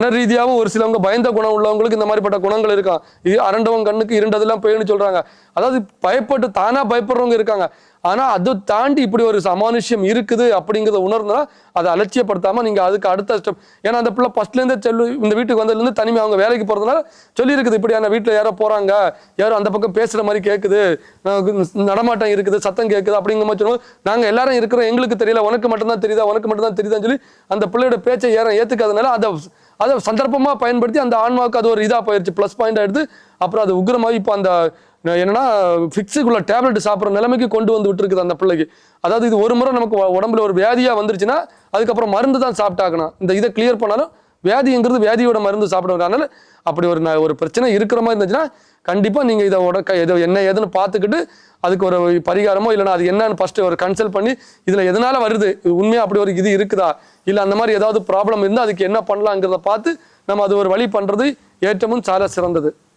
ரீதியாகவும் ஒரு சிலவங்க பயந்த குணம் உள்ளவங்களுக்கு இந்த மாதிரிப்பட்ட குணங்கள் இருக்கான். இது அரண்டவங்க கண்ணுக்கு இருண்டதெல்லாம் பேய்னு சொல்றாங்க. அதாவது பயப்பட்டு தானா பயப்படுறவங்க இருக்காங்க. ஆனா அதை தாண்டி இப்படி ஒரு அமானுஷ்யம் இருக்குது அப்படிங்கிறத உணர்ந்தா அதை அலட்சியப்படுத்தாம நீங்க அதுக்கு அடுத்த ஸ்டெப். ஏன்னா அந்த பிள்ளை ஃபர்ஸ்ட்ல இருந்தே இந்த வீட்டுக்கு வந்ததுலேருந்து தனிமை அவங்க வேலைக்கு போறதுனால சொல்லி இருக்குது, இப்படியான வீட்டுல யாரோ போறாங்க, யாரும் அந்த பக்கம் பேசுற மாதிரி கேட்குது, நடமாட்டம் இருக்குது, சத்தம் கேட்குது அப்படிங்கிற மாதிரி சொல்லுவோம். நாங்க எல்லாரும் இருக்கிறோம், எங்களுக்கு தெரியல, உனக்கு மட்டும்தான் தெரியுதா, உனக்கு மட்டும்தான் தெரியுதான்னு சொல்லி அந்த பிள்ளையோட பேச்சை ஏத்துக்காதனால அதை சந்தர்ப்பமா பயன்படுத்தி அந்த ஆன்மாவுக்கு அது ஒரு இதா போயிருச்சு, பிளஸ் பாயிண்ட் எடுத்து அப்புறம் அது உக்ரமாகி இப்போ அந்த என்னன்னா ஃபிக்ஸுக்குள்ள டேப்லெட் சாப்பிட்ற நிலைமைக்கு கொண்டு வந்து விட்டுருக்குது அந்த பிள்ளைக்கு. அதாவது இது ஒரு முறை நமக்கு உடம்புல ஒரு வியாதியா வந்துருச்சுன்னா அதுக்கப்புறம் மருந்து தான் சாப்பிட்டாக்கணும். இந்த இதை கிளியர் பண்ணாலும் வியாதிங்கிறது வியாதியோட மருந்து சாப்பிடுறதுனால அப்படி ஒரு பிரச்சனை இருக்கிற மாதிரி இருந்துச்சுன்னா கண்டிப்பா நீங்க இதை என்ன ஏதுன்னு பார்த்துக்கிட்டு அதுக்கு ஒரு பரிகாரமோ இல்லைன்னா அது என்னன்னு ஃபர்ஸ்ட் ஒரு கன்சல்ட் பண்ணி இதுல எதனால வருது, உண்மையா அப்படி ஒரு இது இருக்குதா, இல்லை அந்த மாதிரி ஏதாவது ப்ராப்ளம் இருந்தால் அதுக்கு என்ன பண்ணலாங்கிறத பார்த்து நம்ம அது ஒரு வழி பண்றது ஏற்றமும் சால சிறந்தது.